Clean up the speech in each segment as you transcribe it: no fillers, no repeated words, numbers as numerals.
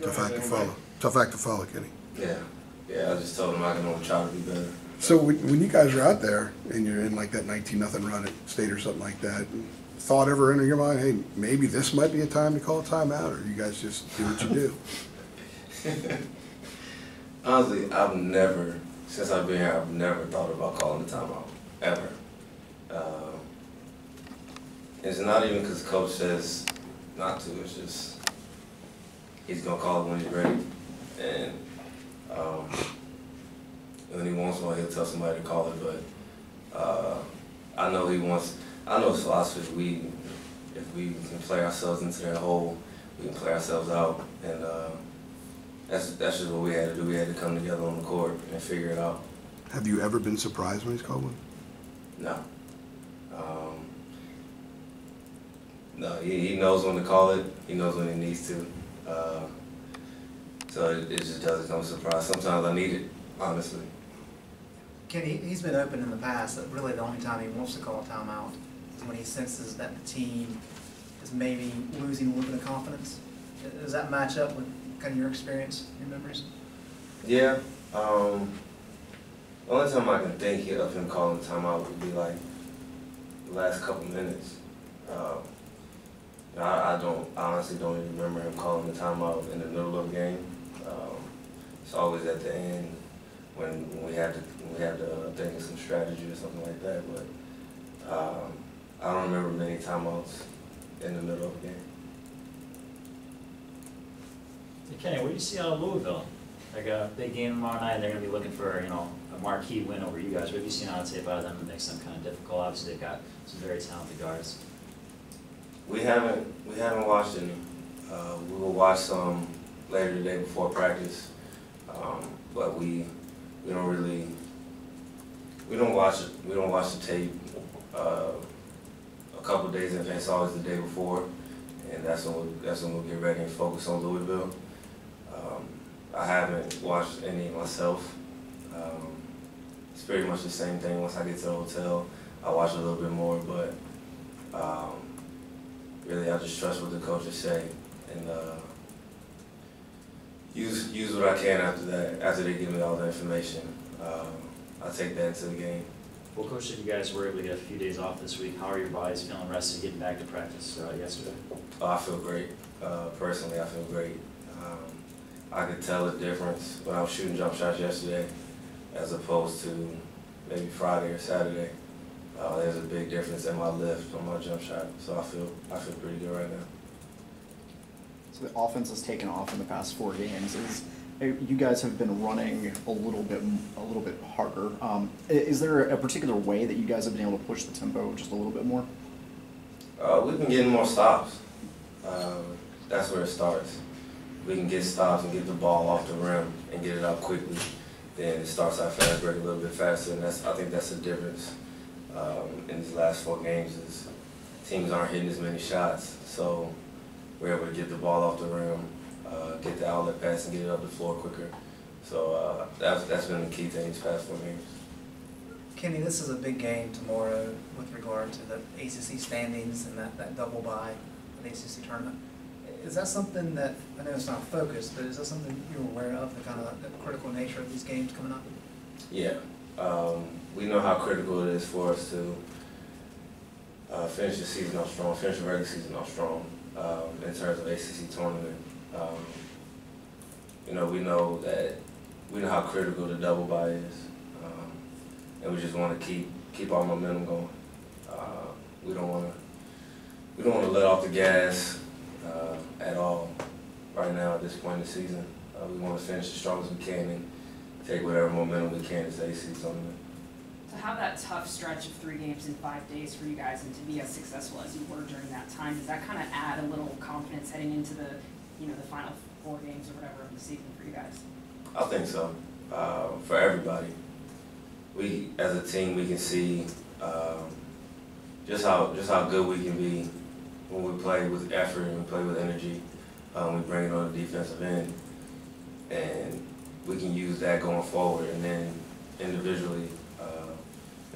Tough act to follow. Tough act to follow, Kenny. Yeah. Yeah, I just told him I can only try to be better. So when you guys are out there and you're in like that 19-0 run at State or something like that, thought ever enter your mind, hey, maybe this might be a time to call a timeout, or you guys just do what you do? Honestly, since I've been here, I've never thought about calling a timeout, ever. It's not even because the coach says not to, it's just he's going to call it when he's ready. And when he wants one, he'll tell somebody to call it, but I know his philosophy, if we can play ourselves into that hole, we can play ourselves out, and that's just what we had to do. We had to come together on the court and figure it out. Have you ever been surprised when he's called one? No. No, he knows when to call it. He knows when he needs to. So it just doesn't come as a surprise. Sometimes I need it, honestly. Kenny, he's been open in the past that really the only time he wants to call a timeout is when he senses that the team is maybe losing a little bit of confidence. Does that match up with kind of your experience, your memories? Yeah. The only time I can think of him calling a timeout would be like the last couple minutes. I honestly don't even remember him calling the timeout in the middle of the game. It's always at the end when we had to think of some strategy or something like that. But I don't remember many timeouts in the middle of the game. Hey, Kenny, what do you see out of Louisville? Like a big game tomorrow night, they're going to be looking for a marquee win over you guys. What have you seen on tape out of them that makes them kind of difficult? Obviously, they've got some very talented guards. We haven't watched any. We will watch some later today before practice, but we don't watch the tape a couple of days in advance. It's always the day before, and that's when we'll get ready and focus on Louisville. I haven't watched any myself. It's pretty much the same thing. Once I get to the hotel, I watch a little bit more, but really I just trust what the coaches say and use what I can after that. After they give me all the information, I take that into the game. Well, Coach, if you guys were able to get a few days off this week, how are your bodies feeling rested getting back to practice yesterday? I feel great. Personally, I feel great. I could tell the difference when I was shooting jump shots yesterday as opposed to maybe Friday or Saturday. There's a big difference in my lift on my jump shot, so I feel pretty good right now. So the offense has taken off in the past 4 games. You guys have been running a little bit harder. Is there a particular way that you guys have been able to push the tempo just a little bit more? We've been getting more stops. That's where it starts. We can get stops and get the ball off the rim and get it up quickly. Then it starts our fast break a little bit faster, and I think that's the difference in these last 4 games is teams aren't hitting as many shots, so we're able to get the ball off the rim, get the outlet pass, and get it up the floor quicker. So that's been the key thing these past 4 games. Kenny, this is a big game tomorrow with regard to the ACC standings and that double bye in the ACC tournament. Is that something that, I know it's not focused, but is that something you're aware of, the kind of the critical nature of these games coming up? Yeah. We know how critical it is for us to finish the season off strong, finish the regular season off strong in terms of ACC tournament. We know how critical the double bye is, and we just want to keep our momentum going. We don't want to let off the gas at all right now at this point in the season. We want to finish as strong as we can and take whatever momentum we can as the ACC tournament. To have that tough stretch of 3 games in 5 days for you guys and to be as successful as you were during that time, does that kind of add a little confidence heading into the final 4 games or whatever of the season for you guys? I think so. For everybody, we as a team we can see just how good we can be when we play with effort and we play with energy. We bring it on the defensive end, and we can use that going forward. And then individually,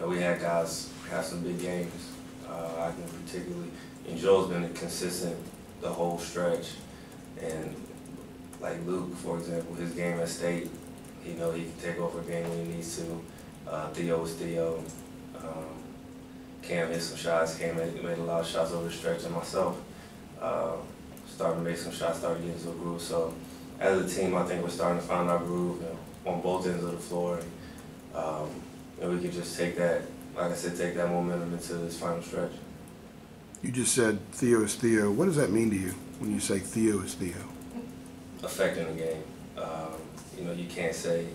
we had guys have some big games. I can particularly, and Joel's been consistent the whole stretch, and like Luke, for example, his game at State, he know he can take over a game when he needs to. Theo is Theo. Cam hit some shots. Cam made a lot of shots over the stretch, and myself started to make some shots, started to get into a groove. So as a team, I think we're starting to find our groove, you know, on both ends of the floor. And we can just take that, like I said, take that momentum into this final stretch. You just said Theo is Theo. What does that mean to you when you say Theo is Theo? Affecting the game. You know, you can't say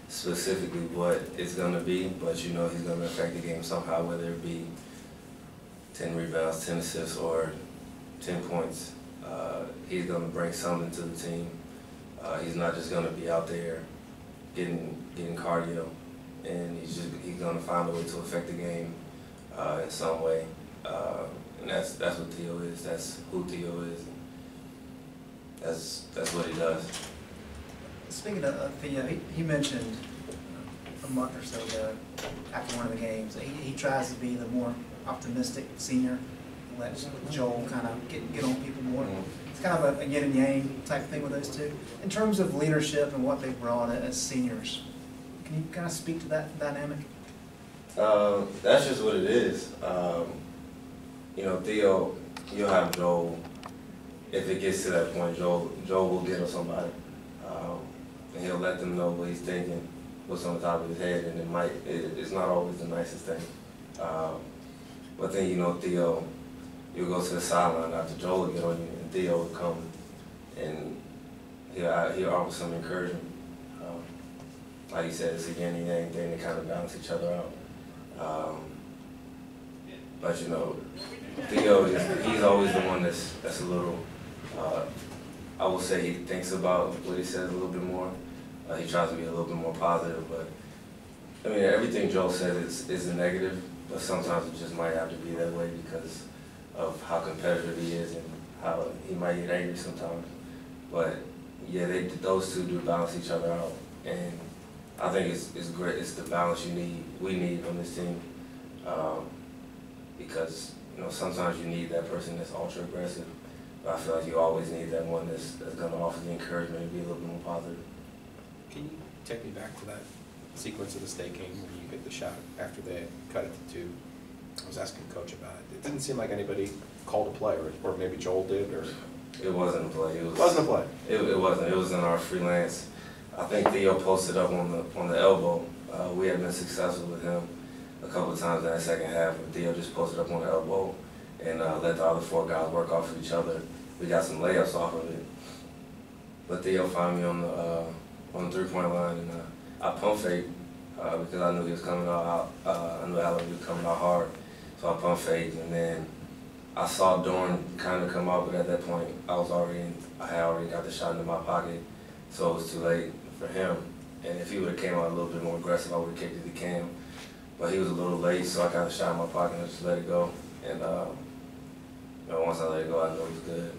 specifically what it's going to be, but you know he's going to affect the game somehow, whether it be 10 rebounds, 10 assists, or 10 points. He's going to bring something to the team. He's not just going to be out there getting cardio, and he's going to find a way to affect the game in some way. And that's what Theo is. That's who Theo is. That's what he does. Speaking of Theo, he mentioned a month or so ago, after one of the games, that he tries to be the more optimistic senior, let Joel kind of get on people more. It's kind of a yin and yang type thing with those two. In terms of leadership and what they brought as seniors, can you kind of speak to that dynamic? That's just what it is. You know, Theo, you'll have Joel. If it gets to that point, Joel will get on somebody. And he'll let them know what he's thinking, what's on the top of his head, and it's not always the nicest thing. But then, you know, Theo, you'll go to the sideline after Joel will get on you, and Theo will come and he'll offer some encouragement. Like you said, it's a yin and yang thing, they kind of balance each other out. But you know, Theo, he's always the one that's a little, I will say he thinks about what he says a little bit more. He tries to be a little bit more positive, but I mean, everything Joel says is a negative, but sometimes it just might have to be that way because of how competitive he is and how he might get angry sometimes. But yeah, those two do balance each other out, and I think it's great. It's the balance we need on this team, because you know sometimes you need that person that's ultra aggressive. But I feel like you always need that one that's going to offer the encouragement and be a little bit more positive. Can you take me back to that sequence of the State game where you hit the shot after they cut it to 2? I was asking Coach about it. It didn't seem like anybody called a play, or maybe Joel did, or it wasn't a play. It wasn't a play. It wasn't. It was in our freelance. I think Theo posted up on the elbow. We had been successful with him a couple of times in that second half. And Theo just posted up on the elbow and let the other 4 guys work off of each other. We got some layups off of it. But Theo found me on the 3-point line, and I pump faked because I knew he was coming out. I knew Allen was coming out hard, so I pump faked, and then I saw Dorn kind of come out, but at that point I had already got the shot into my pocket, so it was too late for him. And if he would have came out a little bit more aggressive, I would have kicked it to Cam. But he was a little late, so I got a shot in my pocket and I just let it go. And you know, once I let it go, I knew it was good.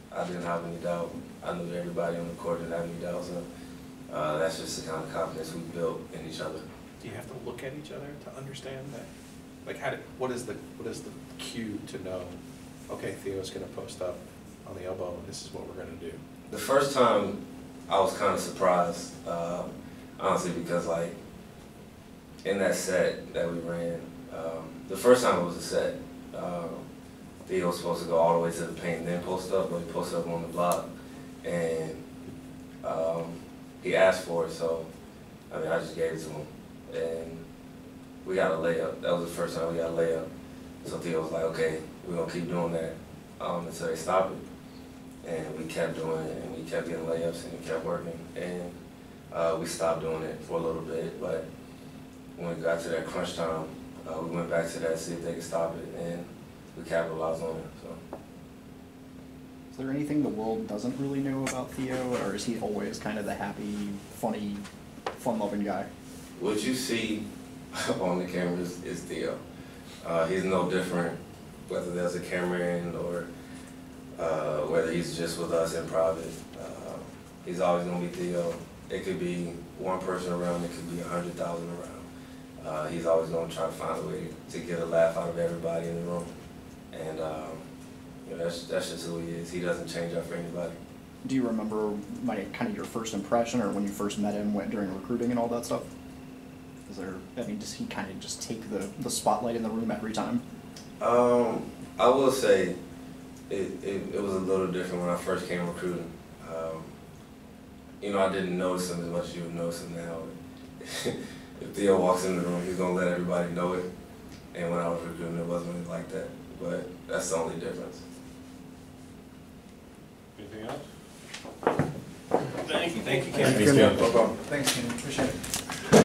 I didn't have any doubt. I knew everybody on the court didn't have any doubt. So that's just the kind of confidence we built in each other. Do you have to look at each other to understand that? Like, what is the cue to know? Okay, Theo's going to post up on the elbow, and this is what we're going to do. The first time, I was kind of surprised, honestly, because like in that set that we ran, the first time it was a set. Theo was supposed to go all the way to the paint and then post up, but he posted up on the block, and he asked for it, so I mean I just gave it to him, and we got a layup. That was the first time we got a layup. So Theo was like, okay, we're gonna keep doing that until they stop it, and we kept doing it, and we kept getting layups, and we kept working, and we stopped doing it for a little bit, but when we got to that crunch time, we went back to that to see if they could stop it, and we capitalized on it. So. Is there anything the world doesn't really know about Theo, or is he always kind of the happy, funny, fun-loving guy? What you see on the cameras is Theo. He's no different, whether there's a camera in or whether he's just with us in private. He's always going to be Theo. It could be one person around, it could be 100,000 around. He's always going to try to find a way to get a laugh out of everybody in the room. And you know, that's just who he is. He doesn't change up for anybody. Do you remember kind of your first impression, or when you first met him, went during recruiting and all that stuff? Does he kind of just take the spotlight in the room every time? I will say it was a little different when I first came recruiting. I didn't notice him as much as you would notice him now. If Theo walks in the room, he's gonna let everybody know it. And when I was recruiting, it wasn't really like that. But that's the only difference. Anything else? Thank you, Ken. Thank you, Ken. No problem. Thanks, Kenny, appreciate it.